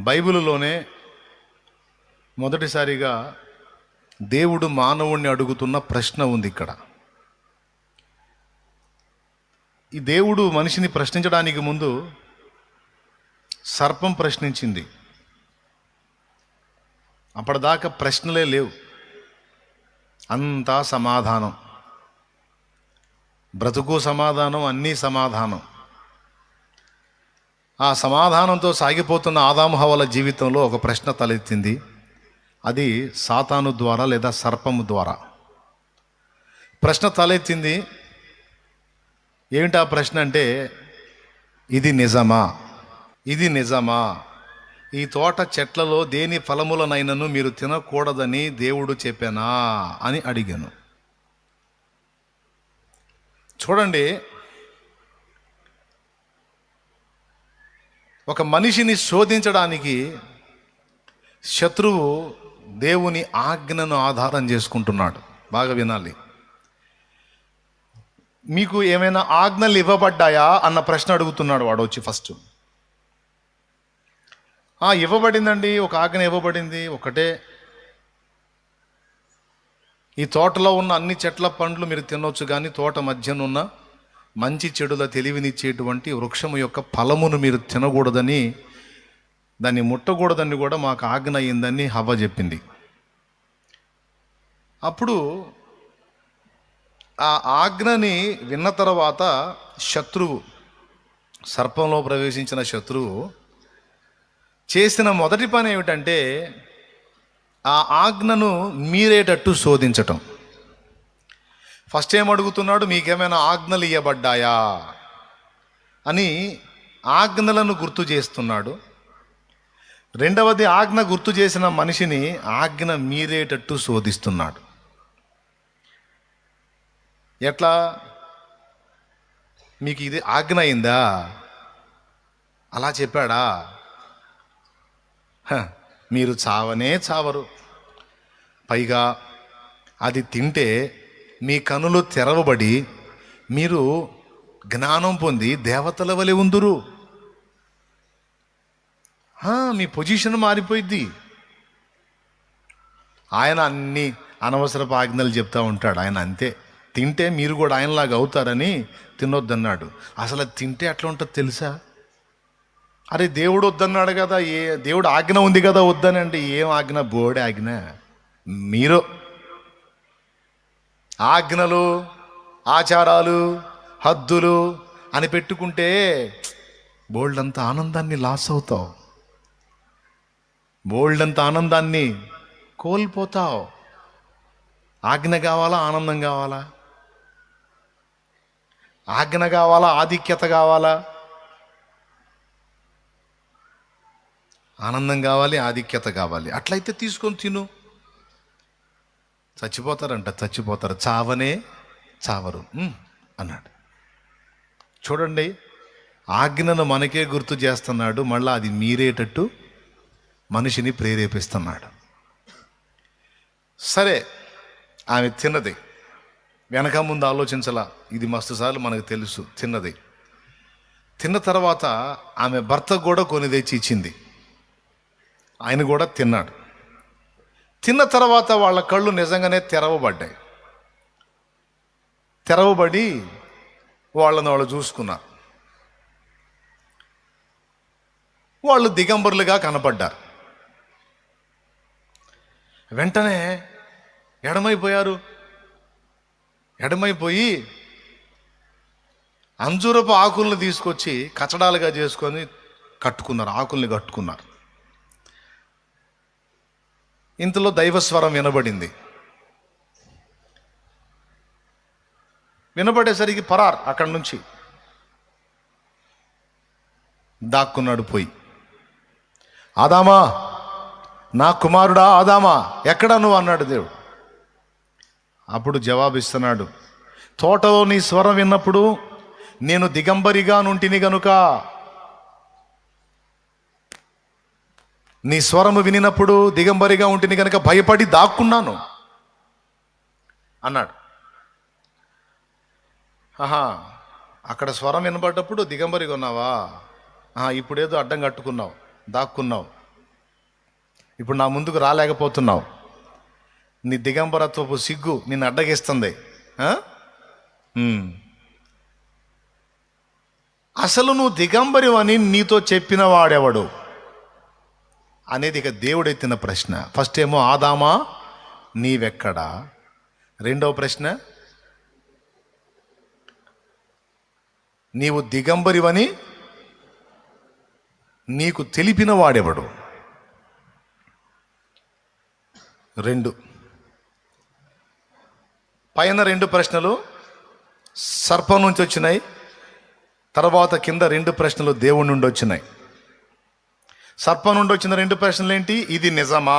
బైబిలులోనే మొదటిసారిగా దేవుడు మానవుణ్ణి అడుగుతున్న ప్రశ్న ఉంది ఇక్కడ. ఈ దేవుడు మనిషిని ప్రశ్నించడానికి ముందు సర్పం ప్రశ్నించింది. అప్పటిదాకా ప్రశ్నలే లేవు, అంతా సమాధానం. బ్రతుకు సమాధానం, అన్నీ సమాధానం. ఆ సమాధానంతో సాగిపోతున్న ఆదాము హవ్వల జీవితంలో ఒక ప్రశ్న తలెత్తింది. అది సాతాను ద్వారా లేదా సర్పము ద్వారా ప్రశ్న తలెత్తింది. ఏమిటా ప్రశ్న అంటే, ఇది నిజమా? ఇది నిజమా? ఈ తోట చెట్లలో దేని ఫలములనైనను మీరు తినకూడదని దేవుడు చెప్పానా అని అడిగాను. చూడండి, ఒక మనిషిని శోధించడానికి శత్రువు దేవుని ఆజ్ఞను ఆధారం చేసుకుంటున్నాడు. బాగా వినాలి. మీకు ఏమైనా ఆజ్ఞలు ఇవ్వబడ్డాయా అన్న ప్రశ్న అడుగుతున్నాడు వాడు వచ్చి ఫస్ట్. ఇవ్వబడిందండి, ఒక ఆజ్ఞ ఇవ్వబడింది, ఒకటే. ఈ తోటలో ఉన్న అన్ని చెట్ల పండ్లు మీరు తినొచ్చు, కానీ తోట మధ్యనున్న మంచి చెడుల తెలివినిచ్చేటువంటి వృక్షము యొక్క ఫలమును మీరు తినకూడదని, దాన్ని ముట్టకూడదని కూడా మాకు ఆజ్ఞ అయిందని హవ్వ చెప్పింది. అప్పుడు ఆ ఆజ్ఞని విన్న తర్వాత శత్రువు, సర్పంలో ప్రవేశించిన శత్రువు చేసిన మొదటి పని ఏమిటంటే, ఆ ఆజ్ఞను మీరేటట్టు శోధించటం. ఫస్ట్ ఏం అడుగుతున్నాడు, మీకేమైనా ఆజ్ఞలు ఇవ్వబడ్డాయా అని ఆజ్ఞలను గుర్తు చేస్తున్నాడు. రెండవది, ఆజ్ఞ గుర్తు చేసిన మనిషిని ఆజ్ఞ మీరేటట్టు శోధిస్తున్నాడు. ఎట్లా? మీకు ఇది ఆజ్ఞ అయిందా? అలా చెప్పాడా? మీరు చావనే చావరు. పైగా అది తింటే మీ కనులు తెరవబడి మీరు జ్ఞానం పొంది దేవతల వలె ఉందురు. మీ పొజిషన్ మారిపోయిద్ది. ఆయన అన్ని అనవసరపు ఆజ్ఞలు చెప్తూ ఉంటాడు. ఆయన అంతే, తింటే మీరు కూడా ఆయనలాగా అవుతారని తినొద్దన్నాడు. అసలు అది తింటే ఎట్లా ఉంటుందో తెలుసా? అరే, దేవుడు వద్దన్నాడు కదా, దేవుడు ఆజ్ఞ ఉంది కదా వద్దని. అంటే ఏం ఆజ్ఞ? బోడి ఆజ్ఞ. మీరు ఆజ్ఞలు, ఆచారాలు, హద్దులు అని పెట్టుకుంటే బోల్డంత ఆనందాన్ని లాస్ అవుతావు, బోల్డంత ఆనందాన్ని కోల్పోతావు. ఆజ్ఞ కావాలా? ఆనందం కావాలా? ఆజ్ఞ కావాలా? ఆధిక్యత కావాలా? ఆనందం కావాలి, ఆధిక్యత కావాలి. అట్లయితే తీసుకొని తిను. చచ్చిపోతారంట, చచ్చిపోతారు, చావనే చావరు అన్నాడు. చూడండి, ఆజ్ఞను మనకే గుర్తు చేస్తున్నాడు, మళ్ళీ అది మీరేటట్టు మనిషిని ప్రేరేపిస్తున్నాడు. సరే, ఆమె తిన్నది, వెనక ముందు ఆలోచించలా. ఇది మస్తు సార్లు మనకు తెలుసు. తిన్నది. తిన్న తర్వాత ఆమె భర్త కూడా కొని తెచ్చి ఇచ్చింది. ఆయన కూడా తిన్నాడు. తిన్న తర్వాత వాళ్ళ కళ్ళు నిజంగానే తెరవబడ్డాయి. తెరవబడి వాళ్ళని వాళ్ళు చూసుకున్నారు. వాళ్ళు దిగంబరులుగా కనపడ్డారు. వెంటనే ఎడమైపోయారు. ఎడమైపోయి అంజూరపు ఆకులను తీసుకొచ్చి కచడాలుగా చేసుకొని కట్టుకున్నారు, ఆకుల్ని కట్టుకున్నారు. ఇంతలో దైవస్వరం వినబడింది. వినబడేసరికి పరార్ అక్కడి నుంచి దాక్కున్నాడు పోయి. ఆదామా, నా కుమారుడా ఆదామా, ఎక్కడ నువ్వు అన్నాడు దేవుడు. అప్పుడు జవాబిస్తున్నాడు, తోటలో నీ స్వరం విన్నప్పుడు నేను దిగంబరిగా నుంటిని గనుక, నీ స్వరము వినినప్పుడు దిగంబరిగా ఉంటిని కనుక భయపడి దాక్కున్నాను అన్నాడు. అక్కడ స్వరం వినబడ్డప్పుడు దిగంబరిగా ఉన్నావా? ఇప్పుడేదో అడ్డం కట్టుకున్నావు, దాక్కున్నావు. ఇప్పుడు నా ముందుకు రాలేకపోతున్నావు. నీ దిగంబరత్వపు సిగ్గు నిన్ను అడ్డగిస్తుంది. ఆ? అసలు నువ్వు దిగంబరివని నీతో చెప్పిన వాడెవడు అనేది ఇక దేవుడెత్తిన ప్రశ్న. ఫస్ట్ ఏమో ఆదామా నీవెక్కడా, రెండవ ప్రశ్న నీవు దిగంబరివని నీకు తెలిపిన వాడెవడు. రెండు పైన రెండు ప్రశ్నలు సర్పం నుంచి వచ్చినాయి, తర్వాత కింద రెండు ప్రశ్నలు దేవుడి నుండి వచ్చినాయి. సర్పం నుండి వచ్చిన రెండు ప్రశ్నలు ఏంటి? ఇది నిజమా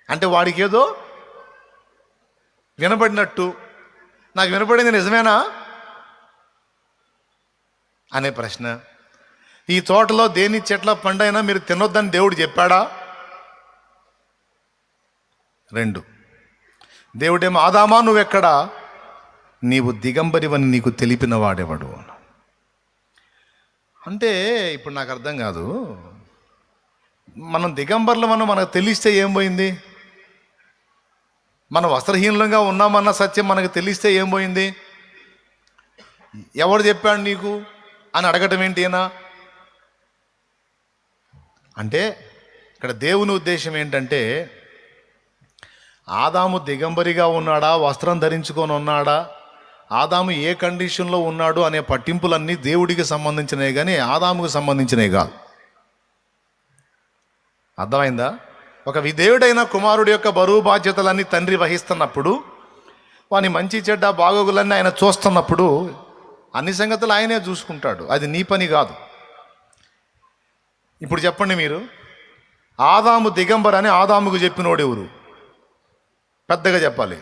అంటే వాడికి ఏదో వినబడినట్టు, నాకు వినపడింది నిజమేనా అనే ప్రశ్న. ఈ తోటలో దేని చెట్ల పండైనా మీరు తినొద్దని దేవుడు చెప్పాడా? రెండు. దేవుడేమో ఆదామా నువ్వెక్కడా, నీవు దిగంబరివని నీకు తెలిపిన వాడెవడు అంటే. ఇప్పుడు నాకు అర్థం కాదు, మనం దిగంబర్లమని మనకు తెలిస్తే ఏం పోయింది? మనం వస్త్రహీనంగా ఉన్నామన్న సత్యం మనకు తెలిస్తే ఏం పోయింది? ఎవడు చెప్పాడు నీకు అని అడగటం ఏంటినా అంటే, ఇక్కడ దేవుని ఉద్దేశం ఏంటంటే, ఆదాము దిగంబరిగా ఉన్నాడా, వస్త్రం ధరించుకొని ఉన్నాడా, ఆదాము ఏ కండిషన్లో ఉన్నాడు అనే పట్టింపులన్నీ దేవుడికి సంబంధించినవి కానీ ఆదాముకు సంబంధించినవి కాదు. అర్థమైందా? ఒక విధేయుడైన కుమారుడి యొక్క బరువు బాధ్యతలన్నీ తండ్రి వహిస్తున్నప్పుడు, వాని మంచి చెడ్డ బాగోగులన్నీ ఆయన చూస్తున్నప్పుడు అన్ని సంగతులు ఆయనే చూసుకుంటాడు. అది నీ పని కాదు. ఇప్పుడు చెప్పండి మీరు, ఆదాము దిగంబర్ అని ఆదాముకు చెప్పినోడు ఎవరు? పెద్దగా చెప్పాలి,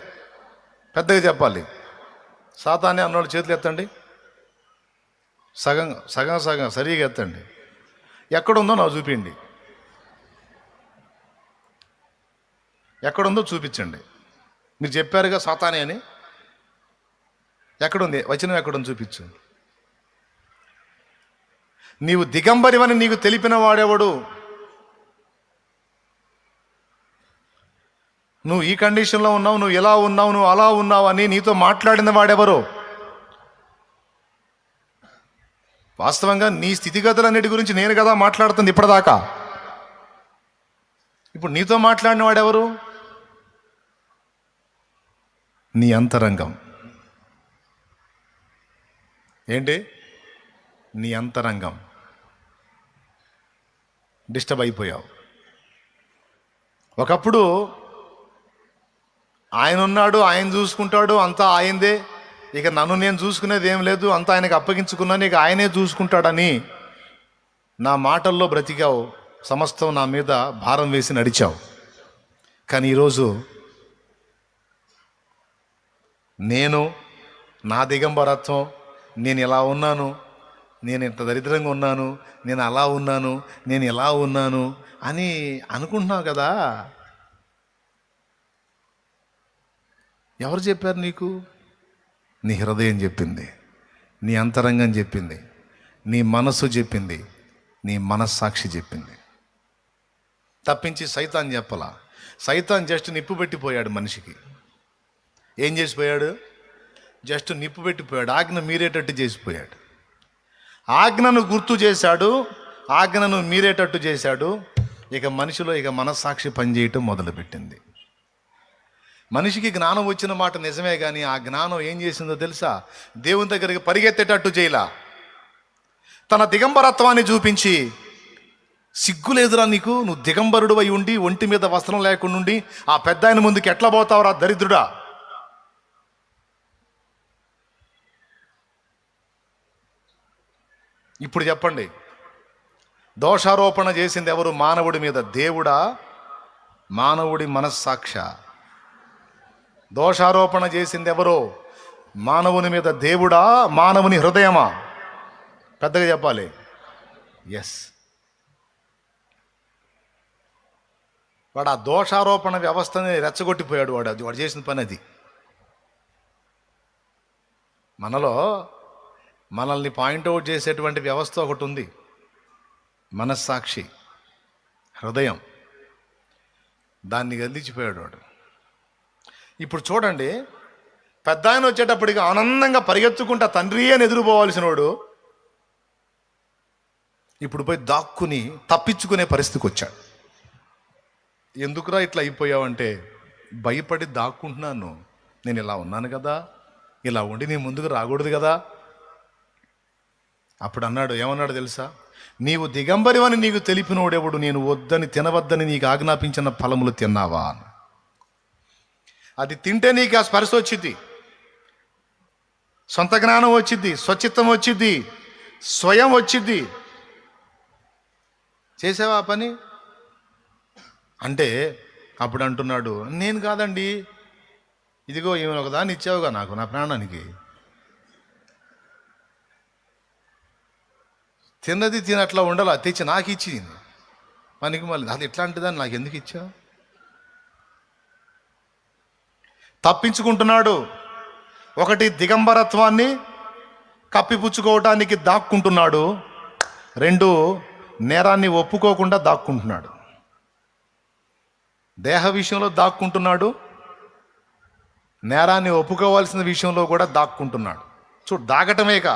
పెద్దగా చెప్పాలి. సాతానే అన్నోడు చేతులు ఎత్తండి, సగం సగం సగం సరిగా ఎత్తండి. ఎక్కడుందో నాకు చూపించండి, ఎక్కడుందో చూపించండి. మీరు చెప్పారుగా సాతానే అని, ఎక్కడుంది వచనం? ఎక్కడుంది చూపించు. నీవు దిగంబరివని నీకు తెలిపిన వాడెవడు? నువ్వు ఈ కండిషన్లో ఉన్నావు, నువ్వు ఎలా ఉన్నావు, నువ్వు అలా ఉన్నావు అని నీతో మాట్లాడిన వాడెవరు? వాస్తవంగా నీ స్థితిగతులన్నిటి గురించి నేను కదా మాట్లాడుతుంది ఇప్పటిదాకా. ఇప్పుడు నీతో మాట్లాడిన వాడెవరు? నీ అంతరంగం. ఏంటి? నీ అంతరంగం. డిస్టర్బ్ అయిపోయావు. ఒకప్పుడు ఆయన ఉన్నాడు, ఆయన చూసుకుంటాడు, అంతా ఆయనదే, ఇక నన్ను నేను చూసుకునేది ఏం లేదు, అంతా ఆయనకు అప్పగించుకున్నాను, ఇక ఆయనే చూసుకుంటాడని నా మాటల్లో బ్రతికావు. సమస్తం నా మీద భారం వేసి నడిచావు. కానీ ఈరోజు నేను, నా దిగంబరత్వం, నేను ఎలా ఉన్నాను, నేను ఇంత దరిద్రంగా ఉన్నాను, నేను అలా ఉన్నాను, నేను ఎలా ఉన్నాను అని అనుకుంటున్నావు కదా. ఎవరు చెప్పారు నీకు? నీ హృదయం చెప్పింది, నీ అంతరంగం చెప్పింది, నీ మనస్సు చెప్పింది, నీ మనస్సాక్షి చెప్పింది. తప్పించి సైతాన్ చెప్పలా. సైతాన్ జస్ట్ నిప్పు పెట్టిపోయాడు మనిషికి. ఏం చేసిపోయాడు? జస్ట్ నిప్పు పెట్టిపోయాడు, ఆజ్ఞ మీరేటట్టు చేసిపోయాడు. ఆజ్ఞను గుర్తు చేశాడు, ఆజ్ఞను మీరేటట్టు చేశాడు. ఇక మనిషిలో ఇక మనస్సాక్షి పనిచేయటం మొదలుపెట్టింది. మనిషికి జ్ఞానం వచ్చిన మాట నిజమే, కానీ ఆ జ్ఞానం ఏం చేసిందో తెలుసా? దేవుని దగ్గరికి పరిగెత్తేటట్టు చేయలా. తన దిగంబరత్వాన్ని చూపించి, సిగ్గు లేదురా నీకు, నువ్వు దిగంబరుడు అయి ఉండి ఒంటి మీద వస్త్రం లేకుండా ఉండి ఆ పెద్ద ఆయన ముందుకు ఎట్లా పోతావురా దరిద్రుడా? ఇప్పుడు చెప్పండి, దోషారోపణ చేసింది ఎవరు మానవుడి మీద? దేవుడా, మానవుడి మనస్సాక్ష? దోషారోపణ చేసింది ఎవరో? మానవుని మీద దేవుడా, మానవుని హృదయమా? పెద్దగా చెప్పాలి. ఎస్. వాడు ఆ దోషారోపణ వ్యవస్థని రెచ్చగొట్టిపోయాడు. వాడు చేసిన పని అది. మనలో మనల్ని పాయింట్అవుట్ చేసేటువంటి వ్యవస్థ ఒకటి ఉంది, మనస్సాక్షి. హృదయం. దాన్ని గదిలిచిపోయాడు వాడు. ఇప్పుడు చూడండి, పెద్ద ఆయన వచ్చేటప్పటికి ఆనందంగా పరిగెత్తుకుంటా తండ్రి అని ఎదురుపోవాల్సిన వాడు ఇప్పుడు పోయి దాక్కుని తప్పించుకునే పరిస్థితికి వచ్చాడు. ఎందుకురా ఇట్లా అయిపోయావంటే, భయపడి దాక్కుంటున్నాను, నేను ఇలా ఉన్నాను కదా, ఇలా ఉండి నీ ముందుకు రాకూడదు కదా. అప్పుడు అన్నాడు, ఏమన్నాడు తెలుసా? నీవు దిగంబరివని నీకు తెలిపినోడెవడు? నేను వద్దని తినవద్దని నీకు ఆజ్ఞాపించిన ఫలములు తిన్నావా? అది తింటే నీకు ఆ స్పర్శ వచ్చింది, సొంత జ్ఞానం వచ్చింది, స్వచిత్తం వచ్చింది, స్వయం వచ్చింది. చేసావా ఆ పని అంటే అప్పుడు అంటున్నాడు, నేను కాదండి, ఇదిగో ఈమె ఒకదాన్ని ఇచ్చావుగా నాకు, నా ప్రాణానికి. తిన్నది తినట్లా ఉండాలి, తెచ్చి నాకు ఇచ్చింది. మనకి మళ్ళీ అది ఎట్లాంటిదని నాకు ఎందుకు ఇచ్చావు? తప్పించుకుంటున్నాడు. ఒకటి దిగంబరత్వాన్ని కప్పిపుచ్చుకోవటానికి దాక్కుంటున్నాడు, రెండు నేరాన్ని ఒప్పుకోకుండా దాక్కుంటున్నాడు. దేహ విషయంలో దాక్కుంటున్నాడు, నేరాన్ని ఒప్పుకోవాల్సిన విషయంలో కూడా దాక్కుంటున్నాడు. చూడు, దాగటమేక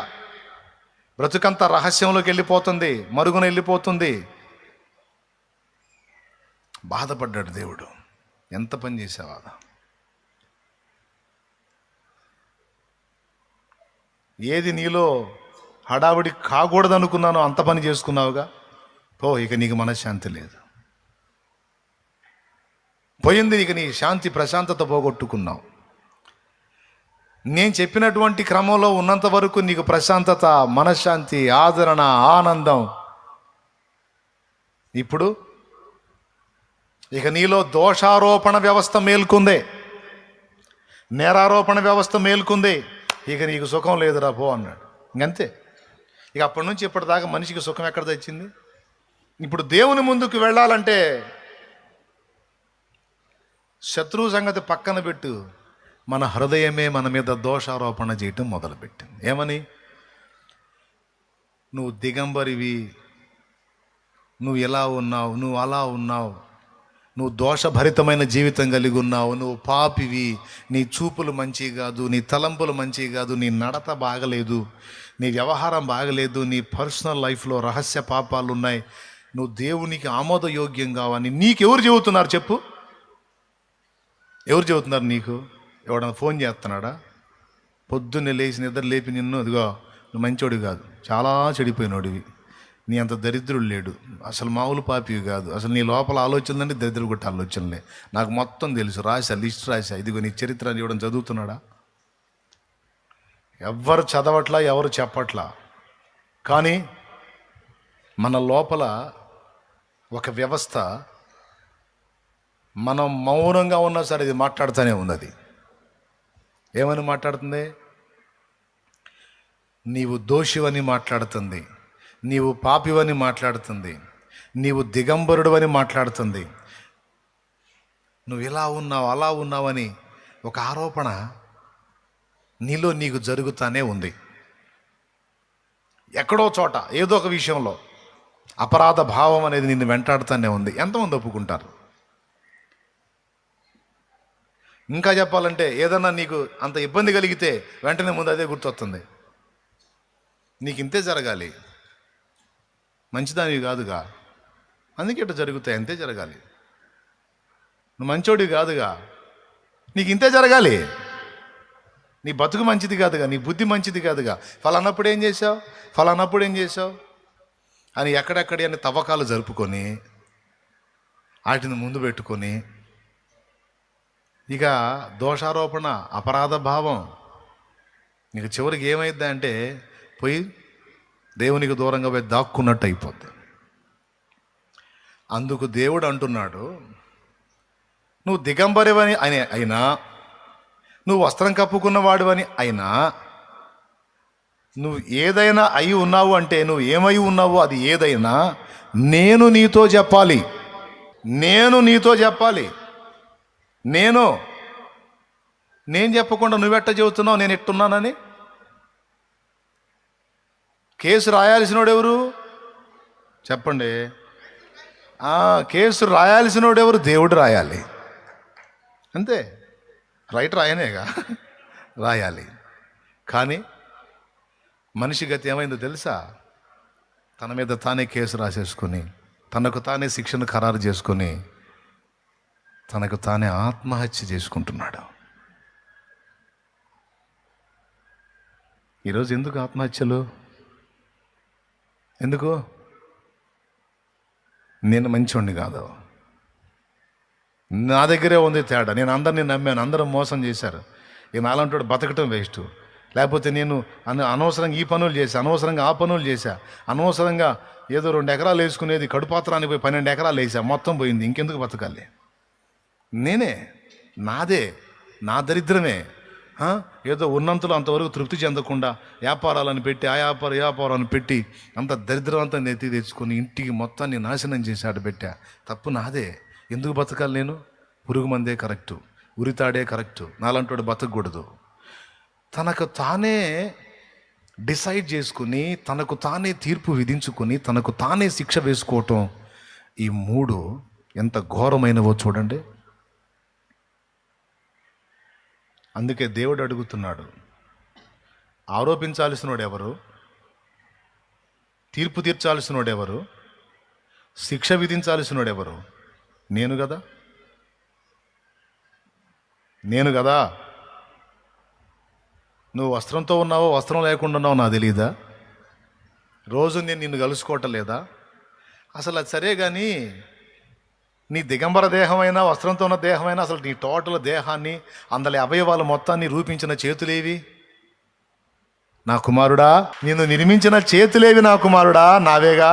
బ్రతుకంతా రహస్యంలోకి వెళ్ళిపోతుంది, మరుగున వెళ్ళిపోతుంది. బాధపడ్డాడు దేవుడు, ఎంత పని చేసావా? ఏది నీలో హడావిడి కాకూడదు అనుకున్నానో అంత పని చేసుకున్నావుగా. పో, ఇక నీకు మనశ్శాంతి లేదు, పోయింది. ఇక నీ శాంతి ప్రశాంతత పోగొట్టుకున్నావు. నేను చెప్పినటువంటి క్రమంలో ఉన్నంత వరకు నీకు ప్రశాంతత, మనశ్శాంతి, ఆదరణ, ఆనందం. ఇప్పుడు ఇక నీలో దోషారోపణ వ్యవస్థ మేల్కొందే, నేరారోపణ వ్యవస్థ మేల్కొంది. ఇక నీకు సుఖం లేదురా పో అన్నాడు. ఇంకంతే. ఇక అప్పటి నుంచి ఇప్పటిదాకా మనిషికి సుఖం ఎక్కడ తెచ్చింది? ఇప్పుడు దేవుని ముందుకు వెళ్ళాలంటే శత్రువు సంగతి పక్కన పెట్టు, మన హృదయమే మన మీద దోషారోపణ చేయటం మొదలుపెట్టింది. ఏమని? నువ్వు దిగంబరివి, నువ్వు ఎలా ఉన్నావు, నువ్వు అలా ఉన్నావు, నువ్వు దోషభరితమైన జీవితం కలిగి ఉన్నావు, నువ్వు పాపివి, నీ చూపులు మంచి కాదు, నీ తలంపులు మంచి కాదు, నీ నడత బాగలేదు, నీ వ్యవహారం బాగలేదు, నీ పర్సనల్ లైఫ్లో రహస్య పాపాలు ఉన్నాయి, నువ్వు దేవునికి ఆమోదయోగ్యం కావని నీకెవరు చెబుతున్నారు చెప్పు? ఎవరు చెబుతున్నారు నీకు? ఎవడన్నా ఫోన్ చేస్తున్నాడా? పొద్దున్నే లేచి నిద్ర లేపి నిన్ను, అదిగో నువ్వు మంచోడు కాదు, చాలా చెడిపోయినోడివి, నీ అంత దరిద్రుడు లేడు, అసలు మామూలు పాపివి కాదు, అసలు నీ లోపల ఆలోచనలు అంటే దరిద్ర కొట్టే ఆలోచనలే, నాకు మొత్తం తెలుసు, రాశా, లిస్ట్ రాశా, ఇదిగో నీ చరిత్ర అని ఇవ్వడం చదువుతున్నాడా? ఎవ్వరు చదవట్లా, ఎవరు చెప్పట్లా. కానీ మన లోపల ఒక వ్యవస్థ, మనం మౌనంగా ఉన్నా సరే ఇది మాట్లాడుతూనే ఉంది. అది ఏమని మాట్లాడుతుంది? నీవు దోషివని మాట్లాడుతుంది, నీవు పాపివని మాట్లాడుతుంది, నీవు దిగంబరుడు అని మాట్లాడుతుంది, నువ్వు ఇలా ఉన్నావు అలా ఉన్నావని ఒక ఆరోపణ నీలో నీకు జరుగుతానే ఉంది. ఎక్కడో చోట ఏదో ఒక విషయంలో అపరాధ భావం అనేది నిన్ను వెంటాడుతూనే ఉంది. ఎంతమంది ఒప్పుకుంటారు? ఇంకా చెప్పాలంటే ఏదన్నా నీకు అంత ఇబ్బంది కలిగితే వెంటనే ముందు అదే గుర్తొస్తుంది, నీకు ఇంతే జరగాలి, మంచిదానివి కాదుగా, అందుకే ఇట్లా జరుగుతాయి, అంతే జరగాలి, నువ్వు మంచోడివి కాదుగా, నీకు ఇంతే జరగాలి, నీ బతుకు మంచిది కాదుగా, నీ బుద్ధి మంచిది కాదుగా, ఫలానప్పుడు ఏం చేసావు, ఫలానప్పుడు ఏం చేసావు అని ఎక్కడెక్కడి అని తవ్వకాలు జరుపుకొని వాటిని ముందు పెట్టుకొని ఇక దోషారోపణ, అపరాధ భావం, నీకు చివరికి ఏమైద్దా అంటే పోయి దేవునికి దూరంగా పోయి దాక్కున్నట్టు అయిపోద్ది. అందుకు దేవుడు అంటున్నాడు, నువ్వు దిగంబరివని అయినా, నువ్వు వస్త్రం కప్పుకున్నవాడివని అయినా, నువ్వు ఏదైనా అయి ఉన్నావు అంటే నువ్వు ఏమై ఉన్నావో అది ఏదైనా నేను నీతో చెప్పాలి, నేను నీతో చెప్పాలి. నేను చెప్పకుండా నువ్వెట్ట చెబుతున్నావు నేను ఎట్టున్నానని? కేసు రాయాల్సినోడు ఎవరు చెప్పండి? కేసు రాయాల్సినోడు ఎవరు? దేవుడు రాయాలి, అంతే. రైటర్ ఆయనేగా రాయాలి. కానీ మనిషి గతి ఏమైందో తెలుసా? తన మీద తానే కేసు రాసేసుకొని, తనకు తానే శిక్షను ఖరారు చేసుకొని, తనకు తానే ఆత్మహత్య చేసుకుంటున్నాడు. ఈరోజు ఎందుకు ఆత్మహత్యలు? ఎందుకు? నేను మంచోడిని కాదు, నా దగ్గరే ఉంది తేడా, నేను అందరినీ నమ్మాను, అందరూ మోసం చేశారు, ఇక నాలంటాడు బతకటం వేస్ట్. లేకపోతే నేను అనవసరంగా ఈ పనులు చేశా, అనవసరంగా ఆ పనులు చేశా, అనవసరంగా ఏదో 2 ఎకరాలు వేసుకునేది కడుపాత్రానికి పోయి 12 ఎకరాలు వేసా, మొత్తం పోయింది, ఇంకెందుకు బతకాలి? నేనే, నాదే, నా దరిద్రమే. ఏదో ఉన్నంతలో అంతవరకు తృప్తి చెందకుండా వ్యాపారాలను పెట్టి, ఆ వ్యాపారాన్ని పెట్టి అంత దరిద్రం అంతా నెత్తి తెచ్చుకొని ఇంటికి మొత్తాన్ని నాశనం చేశాడు పెట్టా. తప్పు నాదే. ఎందుకు బతకాలి నేను? పురుగు మందే కరెక్టు, ఉరితాడే కరెక్టు, నాలంటాడు బతకూడదు. తనకు తానే డిసైడ్ చేసుకుని, తనకు తానే తీర్పు విధించుకొని, తనకు తానే శిక్ష వేసుకోవటం, ఈ 3 ఎంత ఘోరమైనవో చూడండి. అందుకే దేవుడు అడుగుతున్నాడు, ఆరోపించాల్సినోడు ఎవరు? తీర్పు తీర్చాల్సినోడు ఎవరు? శిక్ష విధించాల్సినోడు ఎవరు? నేను కదా. నువ్వు వస్త్రంతో ఉన్నావో వస్త్రం లేకుండా ఉన్నావో నాకు తెలియదా? రోజు నేను నిన్ను కలుసుకోవటం లేదా? అసలు అది సరే కానీ, నీ దిగంబర దేహమైనా వస్త్రంతో ఉన్న దేహమైనా, అసలు నీ టోటల్ దేహాన్ని, అందులో అవయవాలు మొత్తాన్ని రూపించిన చేతులేవి? నా కుమారుడా, నిన్ను నిర్మించిన చేతులేవి నా కుమారుడా? నావేగా.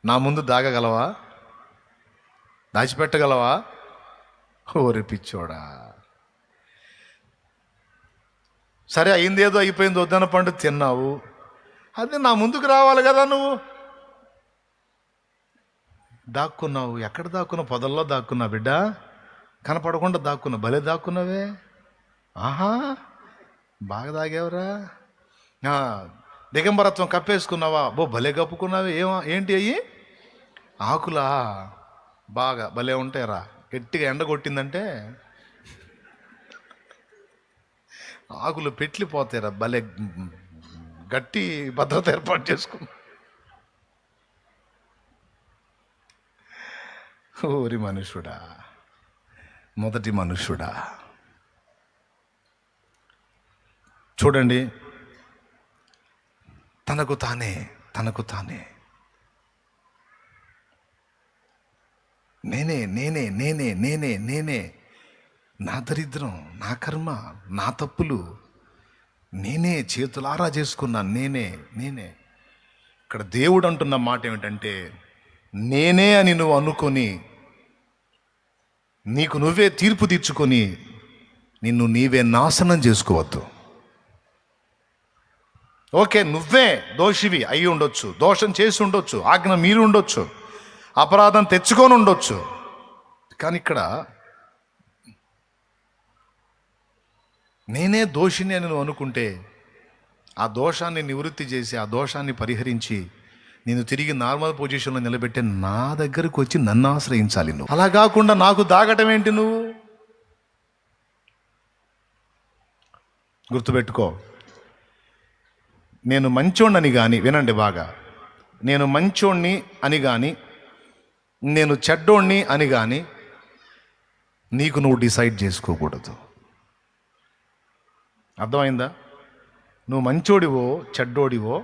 నా ముందు దాగగలవా? దాచిపెట్టగలవా? ఓరి పిచ్చోడా. సరే, అయిందేదో అయిపోయింది, వద్దన పండు తిన్నావు, అదే నా ముందుకు రావాలి కదా. నువ్వు దాక్కున్నావు. ఎక్కడ దాక్కున్నావు? పొదల్లో దాక్కున్నా బిడ్డ, కనపడకుండా దాక్కున్నావు. భలే దాక్కున్నావే. ఆహా, బాగా దాగేవరా. దిగంబరత్వం కప్పేసుకున్నావా? భలే కప్పుకున్నావే. ఏంటి అయ్యి? ఆకులా? బాగా భలే ఉంటాయిరా. గట్టిగా ఎండ కొట్టిందంటే ఆకులు పెట్లిపోతాయిరా. భలే గట్టి భద్రత ఏర్పాటు చేసుకున్నా. ఓరి మనుషుడా, మొదటి మనుషుడా. చూడండి, తనకు తానే నేనే, నా దరిద్రం, నా కర్మ, నా తప్పులు నేనే చేతులారా చేసుకున్నాను. నేనే. ఇక్కడ దేవుడు అంటున్న మాట ఏమిటంటే, నేనే అని నువ్వు అనుకొని, నీకు నువ్వే తీర్పు తీర్చుకొని, నిన్ను నీవే నాశనం చేసుకోవద్దు. ఓకే, నువ్వే దోషివి అయి ఉండొచ్చు, దోషం చేసి ఉండొచ్చు, ఆజ్ఞ మీరు ఉండొచ్చు, అపరాధం తెచ్చుకొని ఉండొచ్చు. కానీ ఇక్కడ నేనే దోషిని అని నువ్వు అనుకుంటే, ఆ దోషాన్ని నివృత్తి చేసి, ఆ దోషాన్ని పరిహరించి, నేను తిరిగి నార్మల్ పొజిషన్లో నిలబెట్టే నా దగ్గరకు వచ్చి నన్ను ఆశ్రయించాలి నువ్వు. అలా కాకుండా నాకు దాగటం ఏంటి? నువ్వు గుర్తుపెట్టుకో, నేను మంచోణ్ణని కానీ, వినండి బాగా, నేను మంచోణ్ణి అని కానీ, నేను చెడ్డోణ్ణి అని కానీ నీకు నువ్వు డిసైడ్ చేసుకోకూడదు. అర్థమైందా? నువ్వు మంచోడివో చెడ్డోడివో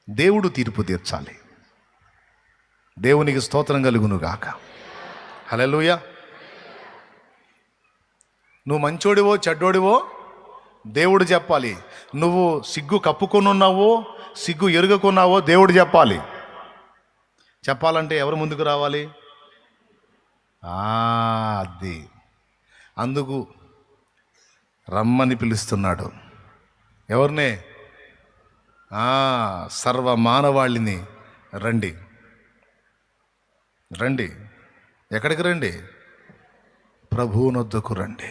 దేవుడు తీర్పు తీర్చాలి. దేవునికి స్తోత్రం కలుగును గాక. హల్లెలూయా. నువ్వు మంచోడివో చెడ్డోడివో దేవుడు చెప్పాలి. నువ్వు సిగ్గు కప్పుకొని ఉన్నావో సిగ్గు ఎరుగకున్నావో దేవుడు చెప్పాలి. చెప్పాలంటే ఎవరు ముందుకు రావాలి? అది అందుకు రమ్మని పిలుస్తున్నాడు. ఎవరినే? సర్వ మానవాళిని రండి. ఎక్కడికి రండి? ప్రభువునొద్దకు రండి.